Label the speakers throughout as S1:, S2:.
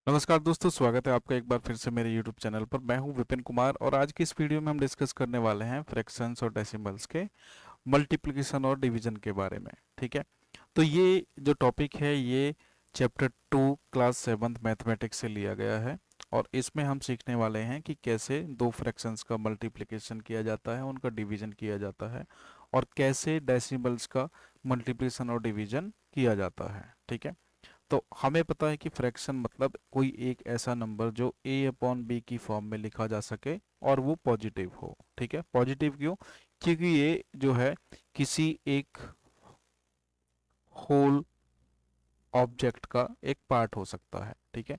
S1: नमस्कार दोस्तों, स्वागत है आपका एक बार फिर से मेरे YouTube चैनल पर। मैं हूं विपिन कुमार और आज की इस वीडियो में हम डिस्कस करने वाले हैं फ्रैक्शंस और डेसिमल्स के मल्टीप्लिकेशन और डिवीजन के बारे में। ठीक है, तो ये जो टॉपिक है ये चैप्टर 2 क्लास 7th मैथमेटिक्स से लिया गया है और इसमें हम सीखने वाले हैं कि कैसे दो फ्रैक्शंस का मल्टीप्लिकेशन किया जाता है, उनका डिवीजन किया जाता है और कैसे डेसिमल्स का मल्टीप्लिकेशन और डिवीजन किया जाता है। ठीक है, तो हमें पता है कि फ्रैक्शन मतलब कोई एक ऐसा नंबर जो a अपॉन बी की फॉर्म में लिखा जा सके और वो पॉजिटिव हो। ठीक है, पॉजिटिव क्यों? क्योंकि ये जो है किसी एक होल ऑब्जेक्ट का एक पार्ट हो सकता है। ठीक है,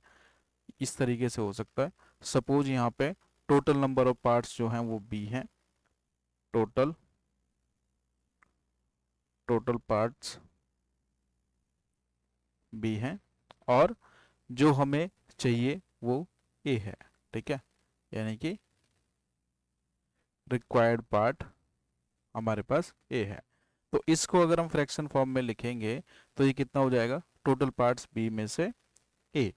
S1: इस तरीके से हो सकता है। सपोज यहाँ पे टोटल नंबर ऑफ पार्ट्स जो हैं वो b हैं। टोटल टोटल पार्ट्स b हैं और जो हमें चाहिए वो a है। ठीक है, यानी कि रिक्वायर्ड पार्ट हमारे पास ए है। तो इसको अगर हम फ्रैक्शन फॉर्म में लिखेंगे तो ये कितना हो जाएगा? टोटल पार्ट्स बी में से ए।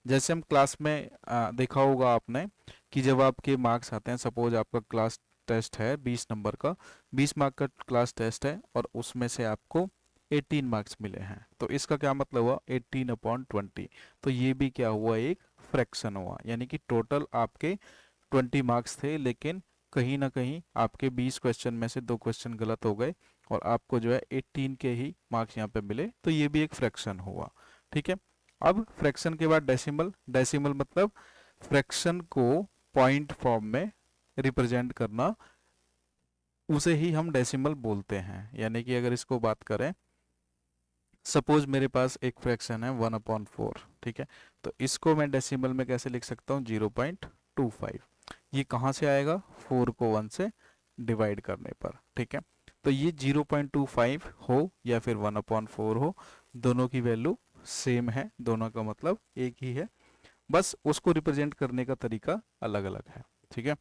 S1: जैसे हम क्लास में देखा होगा आपने कि जब आपके मार्क्स आते हैं, सपोज आपका क्लास टेस्ट है 20 नंबर का, 20 मार्क का क्लास टेस्ट है और उसमें से आपको 18 मार्क्स मिले हैं, तो इसका क्या मतलब हुआ? 18 अपॉन 20। तो ये भी क्या हुआ? एक फ्रैक्शन हुआ, यानी कि टोटल आपके 20 मार्क्स थे लेकिन कहीं ना कहीं आपके 20 क्वेश्चन में से 2 क्वेश्चन गलत हो गए और आपको जो है 18 के ही मार्क्स यहाँ पे मिले, तो ये भी एक फ्रैक्शन हुआ। ठीक है, अब फ्रैक्शन के बाद डेसिमल। डेसिमल मतलब फ्रैक्शन को पॉइंट फॉर्म में रिप्रेजेंट करना, उसे ही हम डेसिमल बोलते हैं। यानी कि अगर इसको बात करें, सपोज मेरे पास एक फ्रैक्शन है 1/4। ठीक है, तो इसको मैं डेसिमल में कैसे लिख सकता हूँ? 0.25। ये कहाँ से आएगा? 4 को 1 से डिवाइड करने पर। ठीक है, तो ये 0.25 हो या फिर 1/4 हो, दोनों की वैल्यू सेम है, दोनों का मतलब एक ही है, बस उसको रिप्रेजेंट करने का तरीका अलग अलग है। ठीक है,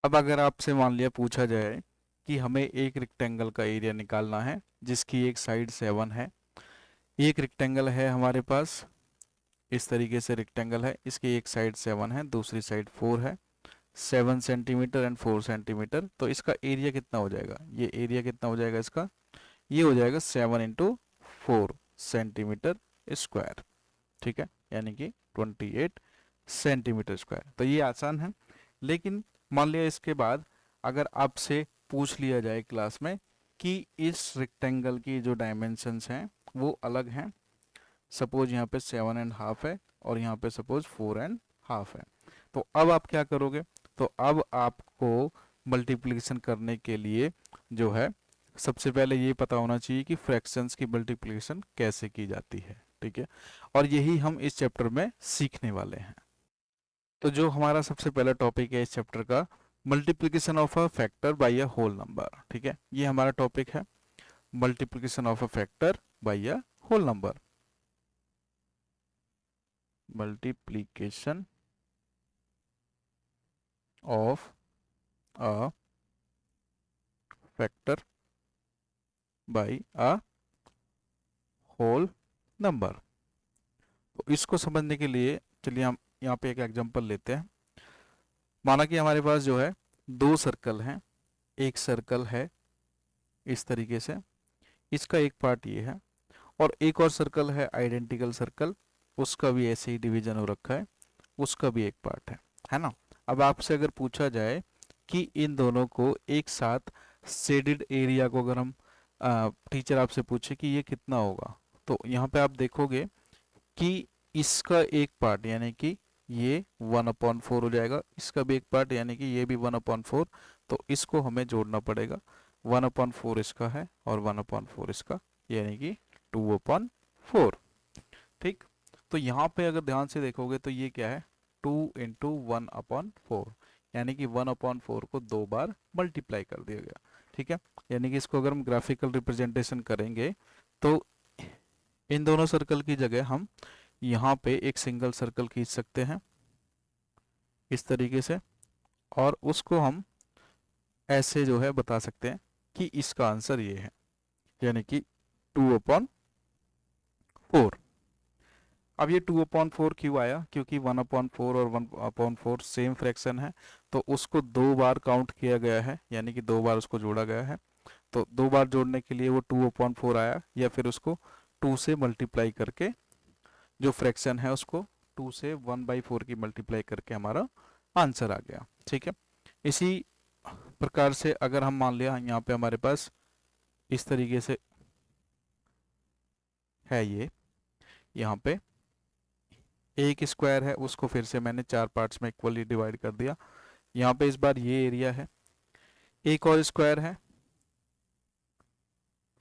S1: अब अगर आपसे मान लिया पूछा जाए कि हमें एक रेक्टेंगल का एरिया निकालना है जिसकी एक साइड 7 है। एक रेक्टेंगल है हमारे पास, इस तरीके से रेक्टेंगल है, इसकी एक साइड 7 है, दूसरी साइड 4 है। 7 सेंटीमीटर एंड 4 सेंटीमीटर, तो इसका एरिया कितना हो जाएगा? ये एरिया कितना हो जाएगा इसका? ये हो जाएगा 7 इंटू 4 सेंटीमीटर स्क्वायर। ठीक है, यानी कि 28 सेंटीमीटर स्क्वायर। तो ये आसान है, लेकिन मान लिया इसके बाद अगर आपसे पूछ लिया जाए क्लास में कि इस रेक्टेंगल की जो डायमेंशंस हैं वो अलग हैं, सपोज यहाँ पे 7.5 है और यहाँ पे सपोज 4.5 है, तो अब आप क्या करोगे? तो अब आपको मल्टीप्लिकेशन करने के लिए जो है सबसे पहले ये पता होना चाहिए कि फ्रैक्शंस की मल्टीप्लिकेशन कैसे की जाती है। ठीक है, और यही हम इस चैप्टर में सीखने वाले हैं। तो जो हमारा सबसे पहला टॉपिक है इस चैप्टर का, multiplication of a factor by a whole number. ठीक है, ये हमारा टॉपिक है, multiplication of a factor by a whole number. Multiplication of a factor by a whole number. तो इसको समझने के लिए चलिए हम यहाँ पे एक एग्जांपल लेते हैं। माना कि हमारे पास जो है दो सर्कल हैं, एक सर्कल है इस तरीके से, इसका एक पार्ट ये है और एक और सर्कल है आइडेंटिकल सर्कल, उसका भी ऐसे ही डिवीजन हो रखा है, उसका भी एक पार्ट है ना। अब आपसे अगर पूछा जाए कि इन दोनों को एक साथ शेडेड एरिया को अगर हम टीचर आपसे पूछे कि ये कितना होगा, तो यहाँ पे आप देखोगे कि इसका एक पार्ट यानी कि ये 1/4 हो जाएगा, इसका भी एक पार्ट यानी कि ये भी 1/4, तो इसको हमें जोड़ना पड़ेगा। 1/4 इसका है और 1/4 इसका, यानी कि 2/4। ठीक, तो यहाँ पे अगर ध्यान से देखोगे तो ये क्या है? 2 × 1/4, यानी कि 1/4 को 2 बार मल्टीप्लाई कर दिया गया। ठीक है, यानी कि इसको अगर हम ग्राफिकल रिप्रेजेंटेशन करेंगे तो इन दोनों सर्कल की जगह हम यहाँ पे एक सिंगल सर्कल खींच सकते हैं इस तरीके से, और उसको हम ऐसे जो है बता सकते हैं कि इसका आंसर ये है, यानी कि 2/4। अब ये 2/4 क्यों आया, क्योंकि 1/4 और 1/4 सेम फ्रैक्शन है, तो उसको दो बार काउंट किया गया है, यानी कि दो बार उसको जोड़ा गया है। तो दो बार जोड़ने के लिए वो 2/4 आया, या फिर उसको 2 से मल्टीप्लाई करके जो फ्रैक्शन है उसको 2 से 1/4 की मल्टीप्लाई करके हमारा आंसर आ गया। ठीक है, इसी प्रकार से अगर हम मान लिया यहाँ पे हमारे पास इस तरीके से है, ये यहाँ पे एक स्क्वायर है, उसको फिर से मैंने चार पार्ट्स में इक्वली डिवाइड कर दिया। यहाँ पे इस बार ये एरिया है, एक और स्क्वायर है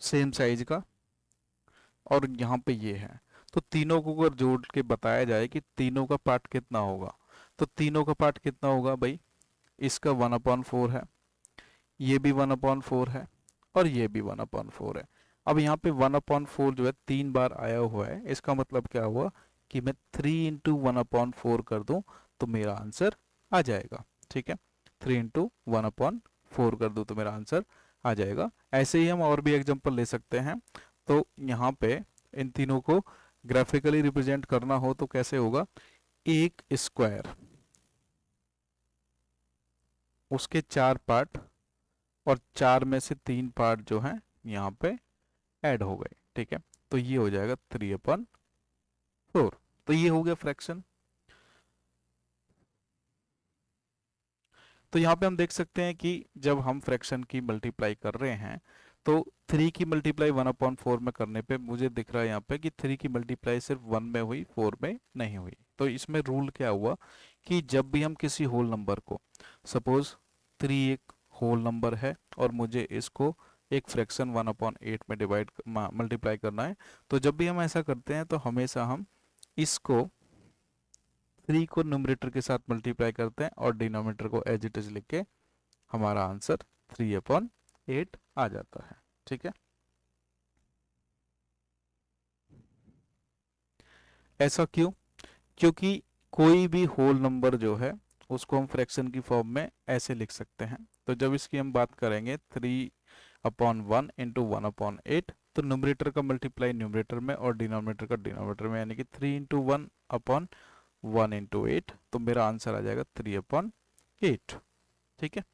S1: सेम साइज का, और यहाँ पे ये है। तो तीनों को अगर जोड़ के बताया जाए कि तीनों का पार्ट कितना होगा, तो तीनों का पार्ट कितना होगा भाई, इसका 1/4 है, ये भी 1/4 है, और ये भी 1/4 है। अब यहाँ पे 1/4 जो है तीन बार आया हुआ है, इसका मतलब क्या हुआ कि मैं 3 इंटू 1/4 कर दूं तो मेरा आंसर आ जाएगा। ठीक है, 3 इंटू 1/4 कर दूं तो मेरा आंसर आ जाएगा। ऐसे ही हम और भी एग्जांपल ले सकते हैं। तो यहाँ पे इन तीनों को ग्राफिकली रिप्रेजेंट करना हो तो कैसे होगा, एक स्क्वायर, उसके चार पार्ट, और चार में से तीन पार्ट जो हैं यहाँ पे ऐड हो गए। ठीक है, तो ये हो जाएगा 3/4। तो ये हो गया फ्रैक्शन। तो यहाँ पे हम देख सकते हैं कि जब हम फ्रैक्शन की मल्टीप्लाई कर रहे हैं तो 3 की मल्टीप्लाई 1/4 में करने पे मुझे दिख रहा है यहाँ पे कि 3 की मल्टीप्लाई सिर्फ 1 में हुई, 4 में नहीं हुई। तो इसमें रूल क्या हुआ कि जब भी हम किसी होल नंबर को, सपोज 3 एक होल नंबर है और मुझे इसको एक फ्रैक्शन 1/8 में डिवाइड मल्टीप्लाई करना है, तो जब भी हम ऐसा करते हैं तो हमेशा हम इसको 3 को न्यूमरेटर के साथ मल्टीप्लाई करते हैं और डिनोमिनेटर को एज इट इज लिख के हमारा आंसर 3/8 आ जाता है। ठीक है, ऐसा क्यों, क्योंकि कोई भी होल नंबर जो है उसको हम फ्रैक्शन की फॉर्म में ऐसे लिख सकते हैं। तो जब इसकी हम बात करेंगे 3/1 इंटू 1/8, तो न्यूमरेटर का मल्टीप्लाई न्यूमरेटर में और डिनोमिनेटर का डिनोमिनेटर में, यानी कि 3 इंटू 1/1 इंटू 8, तो मेरा आंसर आ जाएगा 3/8। ठीक है,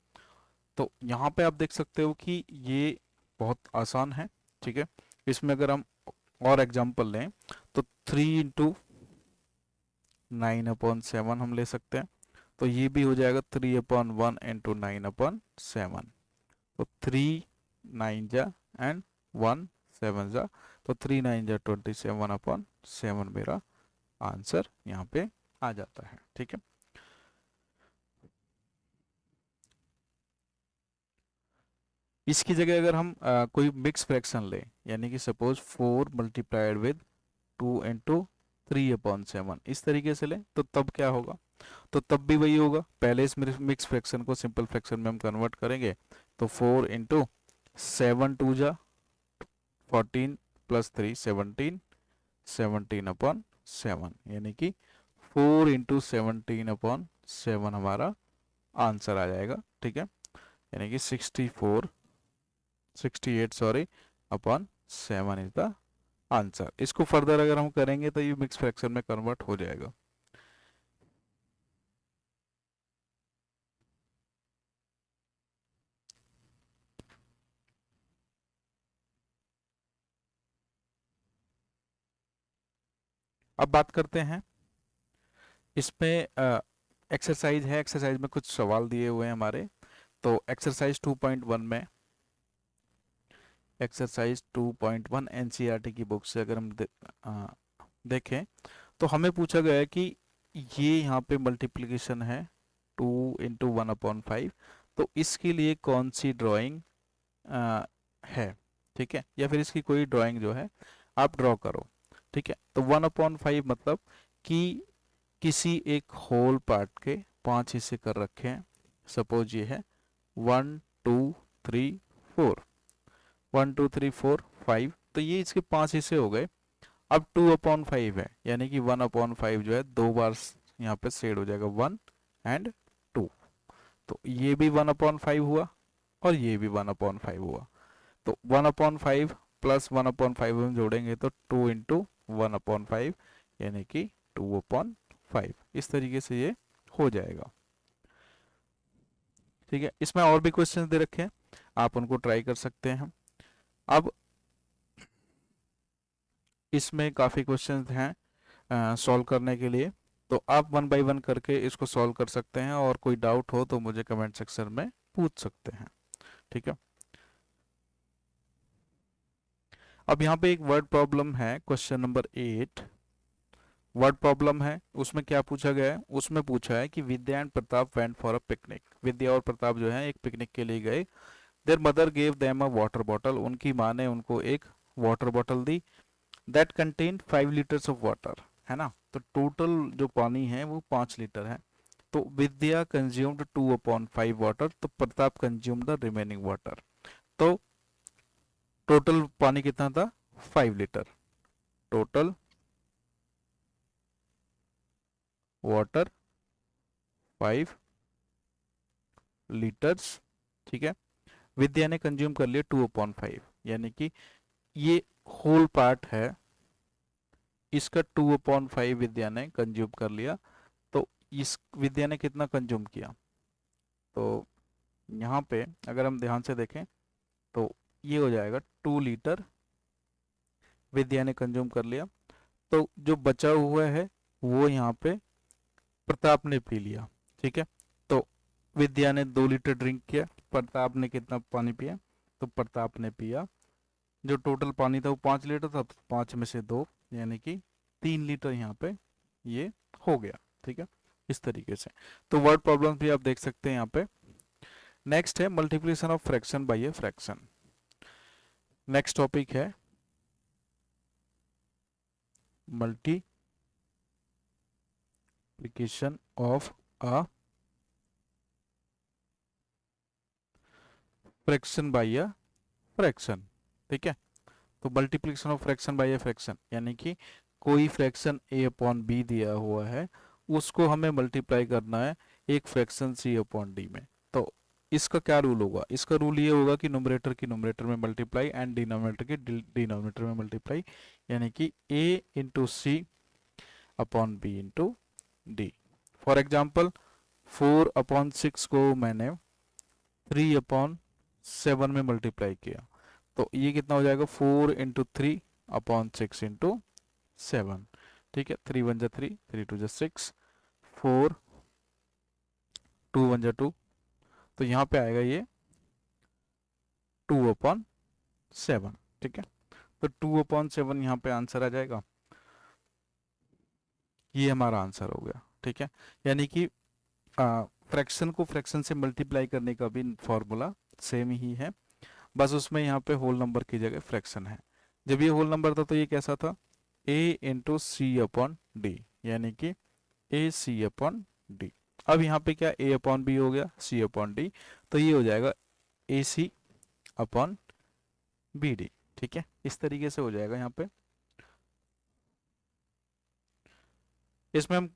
S1: तो यहाँ पे आप देख सकते हो कि ये बहुत आसान है। ठीक है, इसमें अगर हम और एग्जांपल लें तो 3 इंटू 9/7 हम ले सकते हैं, तो ये भी हो जाएगा 3/1 इंटू 9/7। तो 3 9 जा एंड 1 7 जा, तो 3 9 जा 27/7 मेरा आंसर यहाँ पे आ जाता है। ठीक है, इसकी जगह अगर हम कोई मिक्स फ्रैक्शन लें, यानी कि सपोज 4 मल्टीप्लाइड विद 2 इंटू 3/7, इस तरीके से लें, तो तब क्या होगा, तो तब भी वही होगा। पहले इस मिक्स फ्रैक्शन को सिंपल फ्रैक्शन में हम कन्वर्ट करेंगे, तो 4 इंटू 7 2 जा 14 प्लस 3 17, 17/7, यानी कि 4 इंटू 17/7 हमारा आंसर आ जाएगा। ठीक है, यानी कि 68 sorry upon 7 is the answer. इसको फर्दर अगर हम करेंगे तो ये मिक्स फ्रैक्शन में कन्वर्ट हो जाएगा। अब बात करते हैं इसमें एक्सरसाइज है, एक्सरसाइज में कुछ सवाल दिए हुए हैं हमारे। तो एक्सरसाइज 2.1 में, एक्सरसाइज 2.1 एनसीईआरटी की बुक से अगर हम देखें तो हमें पूछा गया है कि ये यहाँ पे मल्टीप्लिकेशन है 2 इंटू 1/5, तो इसके लिए कौन सी ड्राइंग है। ठीक है, या फिर इसकी कोई ड्राइंग जो है आप ड्रॉ करो। ठीक है, तो 1/5 मतलब कि किसी एक होल पार्ट के 5 हिस्से कर रखे हैं। सपोज ये है 1 2 3 4, 1 2 3 4 5, तो ये इसके 5 हिस्से हो गए। अब 2/5 है, यानी कि 1/5 जो है दो बार यहाँ पे शेड हो जाएगा 1 एंड 2, तो ये भी 1/5 हुआ और ये भी 1/5 हुआ। तो 1/5 प्लस 1/5 हम जोड़ेंगे तो 2 इंटू 1/5, यानी कि 2/5। इस तरीके से ये हो जाएगा। ठीक है, इसमें और भी क्वेश्चन दे रखे हैं, आप उनको ट्राई कर सकते हैं। अब इसमें काफ़ी क्वेश्चन हैं सॉल्व करने के लिए, तो आप वन बाय वन करके इसको सॉल्व कर सकते हैं, और कोई डाउट हो तो मुझे कमेंट सेक्शन में पूछ सकते हैं। ठीक है, अब यहाँ पे एक वर्ड प्रॉब्लम है, क्वेश्चन नंबर 8 वर्ड प्रॉब्लम है। उसमें क्या पूछा गया है, उसमें पूछा है कि Vidya and Pratap went for a picnic. Vidya और प्रताप जो है एक पिकनिक के लिए गए। Their mother gave them a water bottle, उनकी माँ ने उनको एक वाटर बॉटल दी। That contain 5 litres of water, है ना, तो टोटल जो पानी है वो 5 लीटर है। तो विद्या कंज्यूम्ड 2/5 वाटर, तो Pratap consumed the remaining water. तो टोटल पानी कितना था, 5 लीटर। Total water 5 litres. ठीक है, विद्या ने कंज्यूम कर लिया 2/5, यानी कि ये होल पार्ट है, इसका 2/5 विद्या ने कंज्यूम कर लिया। तो इस विद्या ने कितना कंज्यूम किया, तो यहाँ पे अगर हम ध्यान से देखें तो ये हो जाएगा 2 लीटर विद्या ने कंज्यूम कर लिया। तो जो बचा हुआ है वो यहाँ पे प्रताप ने पी लिया। ठीक है, तो विद्या ने 2 लीटर ड्रिंक किया, प्रताप ने कितना पानी पिया, तो प्रताप ने पिया, जो टोटल पानी था वो 5 लीटर था, 5 में से 2, यानी कि 3 लीटर यहाँ पे ये हो गया। ठीक है, इस तरीके से। तो वर्ड प्रॉब्लम भी आप देख सकते हैं यहाँ पे। नेक्स्ट है multiplication of fraction by a fraction. Next topic है multiplication of a fraction by a fraction. ठीक है, तो multiplication of fraction by a fraction, यानी कि कोई फ्रैक्शन a अपॉन बी दिया हुआ है, उसको हमें मल्टीप्लाई करना है एक फ्रैक्शन c अपॉन डी में। तो इसका क्या रूल होगा, इसका रूल ये होगा कि न्यूमरेटर की न्यूमरेटर में मल्टीप्लाई एंड डिनोमिनेटर की डिनोमिनेटर में मल्टीप्लाई, यानी कि a into C upon B into D. For example 4/6 को मैंने 3/7 में मल्टीप्लाई किया, तो ये कितना हो जाएगा, 4 इंटू 3/6 इंटू 7। ठीक है, 3 1 जा 3, 3 2 जा 6, 4 2 1 जा 2, तो यहाँ पे आएगा ये 2/7। ठीक है, तो 2/7 यहाँ पे आंसर आ जाएगा, ये हमारा आंसर हो गया। ठीक है, यानी कि फ्रैक्शन को फ्रैक्शन से मल्टीप्लाई करने का भी फॉर्मूला सेम ही है, बस उसमें यहाँ पे होल नंबर की जगह फ्रैक्शन है। जब ये होल नंबर था तो ये कैसा था, a into C upon D, यानी कि ए सी अपॉन डी। अब यहाँ पे क्या a अपॉन बी हो गया, c अपॉन डी, तो ये हो जाएगा ए सी अपॉन बी डी। ठीक है, इस तरीके से हो जाएगा यहाँ पे। इसमें हम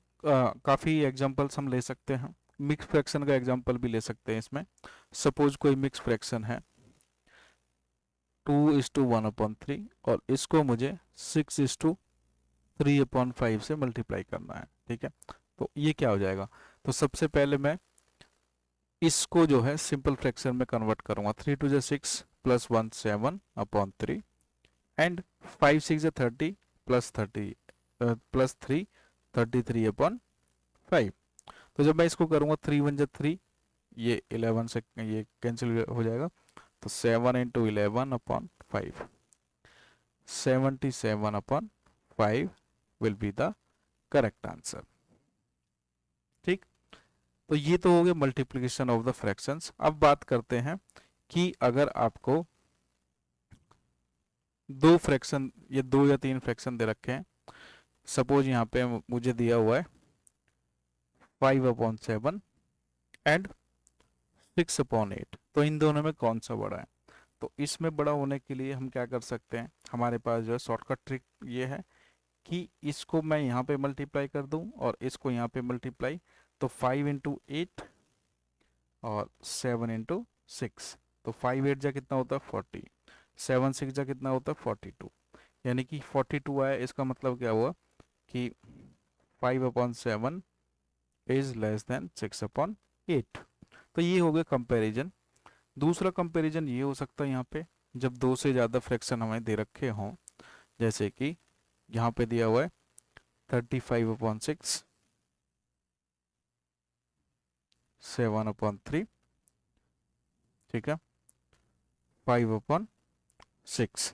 S1: काफ़ी एग्जांपल्स हम ले सकते हैं, मिक्स फ्रैक्शन का एग्जांपल भी ले सकते हैं इसमें। सपोज कोई मिक्स फ्रैक्शन है 2:1/3, और इसको मुझे 6:3/5 से मल्टीप्लाई करना है। ठीक है, तो ये क्या हो जाएगा, तो सबसे पहले मैं इसको जो है सिंपल फ्रैक्शन में कन्वर्ट करूंगा। 3 2 जा 6 प्लस 1 7/3 एंड 5 6 जा 30 प्लस 30 प्लस 3 33/5। तो जब मैं इसको करूंगा 3 1 जा 3, ये 11 से ये कैंसिल हो जाएगा, तो 7 × 11/5, 77/5 will be the correct answer. ठीक, तो ये तो हो गया मल्टीप्लिकेशन ऑफ द फ्रैक्शंस। अब बात करते हैं कि अगर आपको दो फ्रैक्शन, ये 2 या 3 फ्रैक्शन दे रखे हैं, सपोज यहाँ पे मुझे दिया हुआ है 5/7 एंड 6/8, तो इन दोनों में कौन सा बड़ा है। तो इसमें बड़ा होने के लिए हम क्या कर सकते हैं, हमारे पास जो है शॉर्टकट ट्रिक ये है कि इसको मैं यहाँ पे मल्टीप्लाई कर दूं और इसको यहाँ पे मल्टीप्लाई, तो 5 × 8 और 7 × 6, तो 5 8 जा कितना होता है 40, 7 6 जा कितना होता है 42, यानी कि 42 आया। इसका मतलब क्या हुआ कि 5/7 इज लेस देन 6/8। तो ये हो गया कंपैरिजन। दूसरा कंपैरिजन ये हो सकता है यहाँ पे जब दो से ज़्यादा फ्रैक्शन हमें दे रखे हों, जैसे कि यहाँ पे दिया हुआ है 35/6, 7/3, ठीक है, 5/6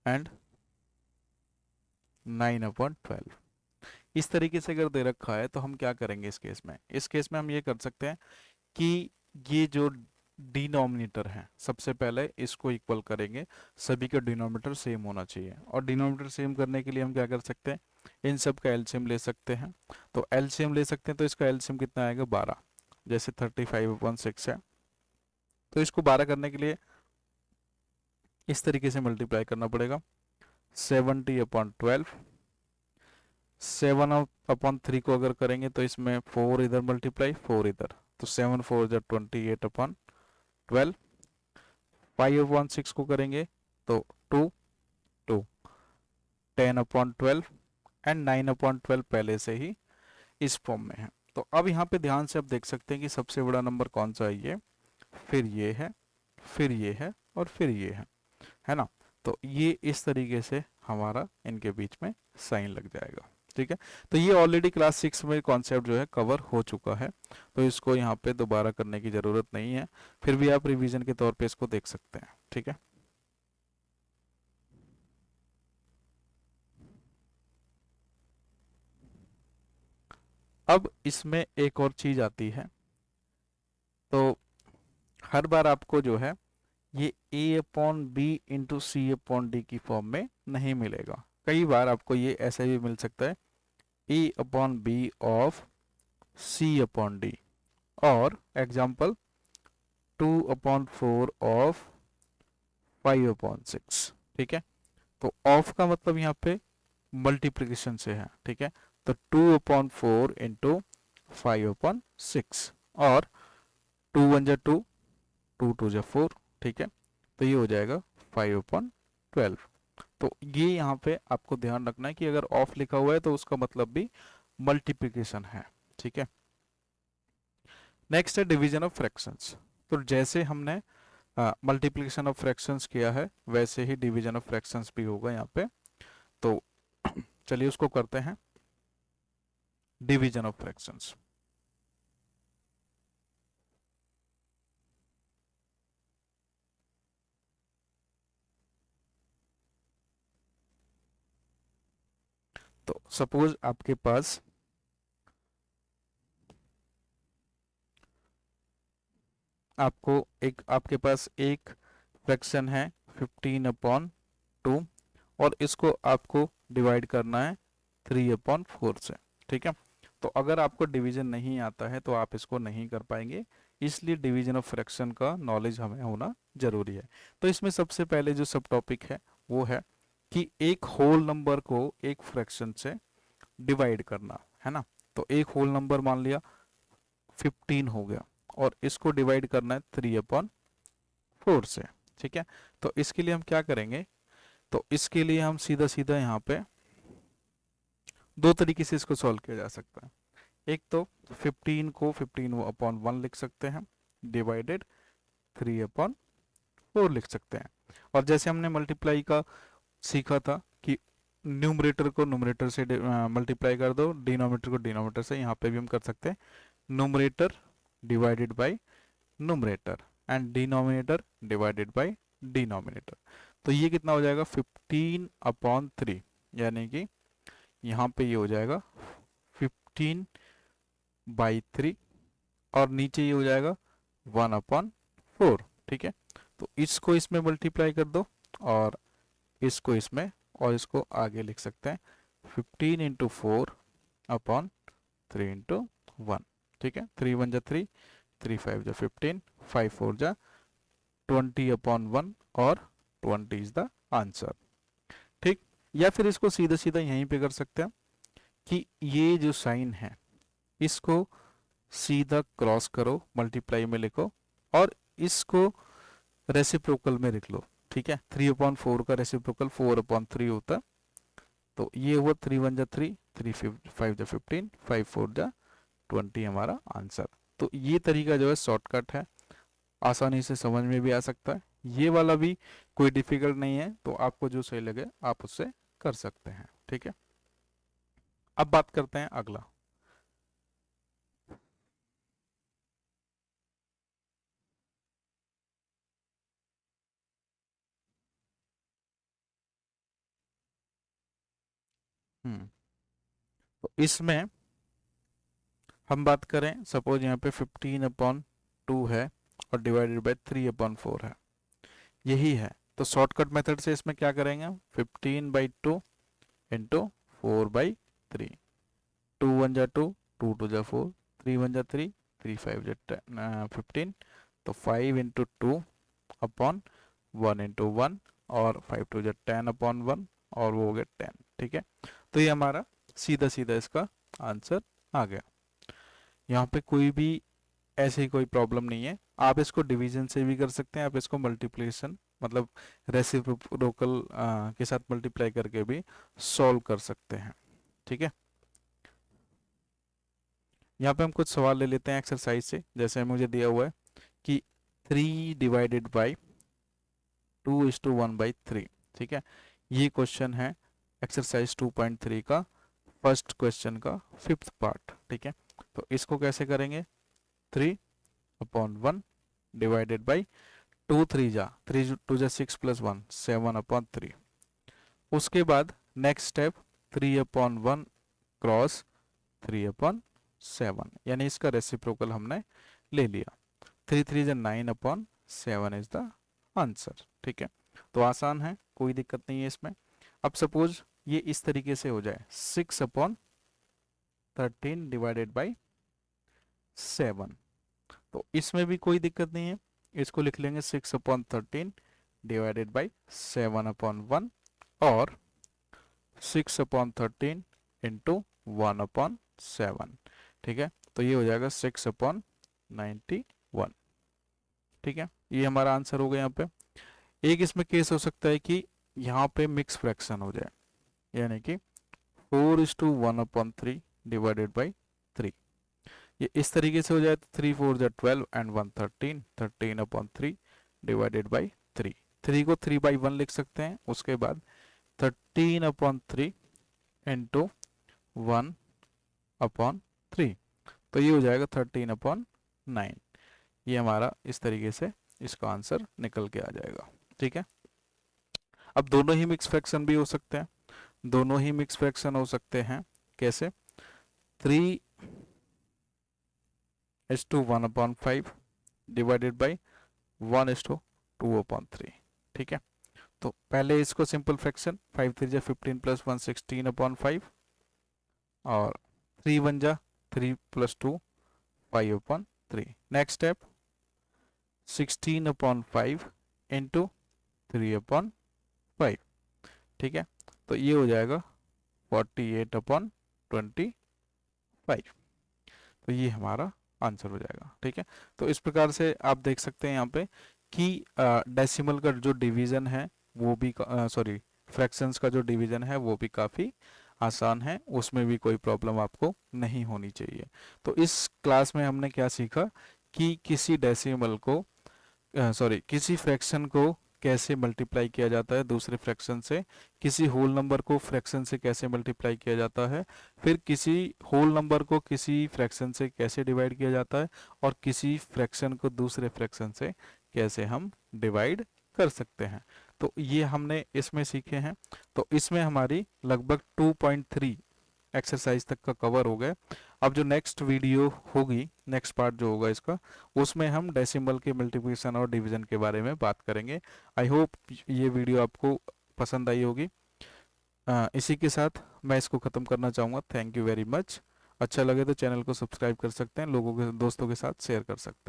S1: एंड 9/12। इस तरीके से अगर दे रखा है तो हम क्या करेंगे इस केस में? इस केस में हम ये कर सकते हैं कि ये जो डिनोमिनेटर है सबसे पहले इसको इक्वल करेंगे, सभी का डिनोमिनेटर सेम होना चाहिए। और डिनोमिनेटर सेम करने के लिए हम क्या कर सकते हैं, इन सब का एलसीएम ले सकते हैं। तो एलसीएम ले सकते हैं, तो इसका एलसीएम कितना आएगा 12। जैसे 35/6 है तो इसको 12 करने के लिए इस तरीके से मल्टीप्लाई करना पड़ेगा, 70/12। 7/3 को अगर करेंगे तो इसमें 4 इधर मल्टीप्लाई 4 इधर, तो 7×4 = 28/12। 5/6 को करेंगे तो 2 2 10/12 एंड 9/12 पहले से ही इस फॉर्म में है। तो अब यहाँ पे ध्यान से आप देख सकते हैं कि सबसे बड़ा नंबर कौन सा है, ये, फिर ये है, फिर ये है और फिर ये है ना। तो ये इस तरीके से हमारा इनके बीच में साइन लग जाएगा, ठीक है। तो ये ऑलरेडी क्लास 6 में कॉन्सेप्ट जो है कवर हो चुका है, तो इसको यहाँ पे दोबारा करने की ज़रूरत नहीं है, फिर भी आप रिवीजन के तौर पे इसको देख सकते हैं, ठीक है। अब इसमें एक और चीज आती है, तो हर बार आपको जो है ये A/B × C/D की फॉर्म में नहीं मिलेगा। कई बार आपको ये ऐसे भी मिल सकता है A/B ऑफ C/D, और एग्जाम्पल 2/4 ऑफ 5/6, ठीक है। तो ऑफ का मतलब यहाँ पे मल्टीप्लिकेशन से है, ठीक है। तो 2/4 × 5/6, और 2 1 जा 2, 2 2 जा 4, ठीक है। तो ये हो जाएगा 5/12। तो ये यहाँ पे आपको ध्यान रखना है कि अगर ऑफ लिखा हुआ है तो उसका मतलब भी मल्टीप्लिकेशन है, ठीक है। नेक्स्ट है डिवीजन ऑफ फ्रैक्शंस। तो जैसे हमने मल्टीप्लिकेशन ऑफ फ्रैक्शंस किया है वैसे ही डिवीजन ऑफ फ्रैक्शंस भी होगा यहाँ पे। तो चलिए उसको करते हैं, डिवीजन ऑफ फ्रैक्शंस। तो सपोज आपके पास आपके पास एक फ्रैक्शन है 15/2, और इसको आपको डिवाइड करना है 3/4 से, ठीक है। तो अगर आपको डिवीजन नहीं आता है तो आप इसको नहीं कर पाएंगे, इसलिए डिवीजन ऑफ फ्रैक्शन का नॉलेज हमें होना जरूरी है। तो इसमें सबसे पहले जो सब टॉपिक है वो है कि एक होल नंबर को एक फ्रैक्शन से डिवाइड करना, है ना। तो एक होल नंबर मान लिया 15 हो गया, और इसको डिवाइड करना है 3/4 से, ठीक है। तो इसके लिए हम क्या करेंगे, तो इसके लिए हम सीधा सीधा यहाँ पे दो तरीके से इसको सॉल्व किया जा सकता है। एक तो 15 को 15/1 लिख सकते हैं, डिवाइडेड 3/4 लिख सकते हैं। और जैसे हमने मल्टीप्लाई का सीखा था कि न्यूमरेटर को न्यूमरेटर से मल्टीप्लाई कर दो, डिनोमिनेटर को डिनोमिनेटर से, यहाँ पे भी हम कर सकते हैं numerator divided by numerator and denominator divided by denominator. तो ये कितना हो जाएगा 15/3, यानी कि यहाँ पे ये हो जाएगा 15/3, और नीचे ये हो जाएगा 1/4, ठीक है। तो इसको इसमें मल्टीप्लाई कर दो और इसको इसमें, और इसको आगे लिख सकते हैं 15×4/3/1, ठीक है। 3 1 जा 3, 3 5 जा 15, 5 4 जा 20/1, और 20 इज द आंसर, ठीक। या फिर इसको सीधा सीधा यहीं पे कर सकते हैं कि ये जो साइन है इसको सीधा क्रॉस करो, मल्टीप्लाई में लिखो, और इसको रेसिप्रोकल में लिख लो, ठीक है। 3/4 का रेसिप्रोकल 4/3 होता है, तो ये हुआ 3 1 जा 3, 3 5 जा 15, 5 4 जा 20 हमारा आंसर। तो ये तरीका जो है शॉर्टकट है, आसानी से समझ में भी आ सकता है। ये वाला भी कोई डिफिकल्ट नहीं है, तो आपको जो सही लगे आप उससे कर सकते हैं। ठीक है, अब बात करते हैं अगला। तो इसमें हम बात करें, सपोज यहाँ पे 15/2 है और डिवाइडेड बाय 3/4 है, यही है। तो शॉर्टकट मेथड से इसमें क्या करेंगे हम, 15/2 इंटू 4/3, 2 1 जा 2, 2 2 जा 4, 3 1 जा 3, 3 5 जा 15, तो 5 इंटू 2 अपॉन 1 इंटू 1, और 5 2 जा 10/1, और वो हो गया 10। ठीक है, तो ये हमारा सीधा सीधा इसका आंसर आ गया। यहाँ पे कोई भी ऐसी कोई प्रॉब्लम नहीं है। आप इसको डिवीजन से भी कर सकते हैं, आप इसको मल्टीप्लिकेशन मतलब रेसिप्रोकल के साथ मल्टीप्लाई करके भी सॉल्व कर सकते हैं। ठीक है, यहाँ पे हम कुछ सवाल ले लेते हैं एक्सरसाइज से। जैसे मुझे दिया हुआ है कि 3 डिवाइडेड बाई 2:1/3। ठीक है, ये क्वेश्चन है एक्सरसाइज 2.3 का फर्स्ट क्वेश्चन का 5th पार्ट। ठीक है, तो इसको कैसे करेंगे, 3/1 डिवाइडेड बाई 2 3 जा 3 2 जा 6 + 1 7/3। उसके बाद नेक्स्ट स्टेप 3/1 क्रॉस 3/7, यानी इसका रेसिप्रोकल हमने ले लिया। 3 3 जा 9/7 इज द आंसर। ठीक है, तो आसान है, कोई दिक्कत नहीं है इसमें। अब सपोज ये इस तरीके से हो जाए, 6/13 डिवाइडेड बाई 7, तो इसमें भी कोई दिक्कत नहीं है। इसको लिख लेंगे 6/13 डिवाइडेड बाई 7/1, और 6/13 इंटू 1/7। ठीक है, तो ये हो जाएगा 6/91। ठीक है, ये हमारा आंसर हो गया। यहाँ पे एक इसमें केस हो सकता है कि यहाँ पे मिक्स फ्रैक्शन हो जाए, यानी कि 4:1/3 डिवाइडेड बाई 3। ये इस तरीके से हो जाए तो 3 4 जा 12 एंड 1 13, 13/3 डिवाइडेड बाई 3। 3 को 3/1 लिख सकते हैं, उसके बाद 13/3 इंटू 1/3, तो ये हो जाएगा 13/9। ये हमारा इस तरीके से इसका आंसर निकल के आ जाएगा। ठीक है, अब दोनों ही मिक्स फ्रैक्शन भी हो सकते हैं, दोनों ही मिक्स फ्रैक्शन हो सकते हैं। कैसे, 3:1/5 डिवाइडेड बाई 1:2/3। ठीक है, तो पहले इसको सिंपल फ्रैक्शन, 5 3 जा 15 + 1 16/5, और 3 1 जा 3 + 2 5/3। Next step 16/5 into 3/5। ठीक है, तो ये हो जाएगा 48/25। तो ये हमारा आंसर हो जाएगा। ठीक है, तो इस प्रकार से आप देख सकते हैं यहाँ पे कि डेसिमल का जो डिवीजन है वो भी सॉरी फ्रैक्शंस का जो डिवीजन है वो भी काफ़ी आसान है, उसमें भी कोई प्रॉब्लम आपको नहीं होनी चाहिए। तो इस क्लास में हमने क्या सीखा कि किसी डेसिमल को किसी फ्रैक्शन को कैसे मल्टीप्लाई किया जाता है दूसरे फ्रैक्शन से, किसी होल नंबर को फ्रैक्शन से कैसे मल्टीप्लाई किया जाता है, फिर किसी होल नंबर को किसी फ्रैक्शन से कैसे डिवाइड किया जाता है, और किसी फ्रैक्शन को दूसरे फ्रैक्शन से कैसे हम डिवाइड कर सकते हैं। तो ये हमने इसमें सीखे हैं। तो इसमें हमारी लगभग 2.3 एक्सरसाइज तक का कवर हो गया। अब जो नेक्स्ट वीडियो होगी, नेक्स्ट पार्ट जो होगा इसका, उसमें हम डेसिमल के मल्टीप्लिकेशन और डिवीजन के बारे में बात करेंगे। आई होप ये वीडियो आपको पसंद आई होगी। इसी के साथ मैं इसको ख़त्म करना चाहूँगा। Thank you very much. अच्छा लगे तो चैनल को सब्सक्राइब कर सकते हैं, लोगों के दोस्तों के साथ शेयर कर सकते हैं।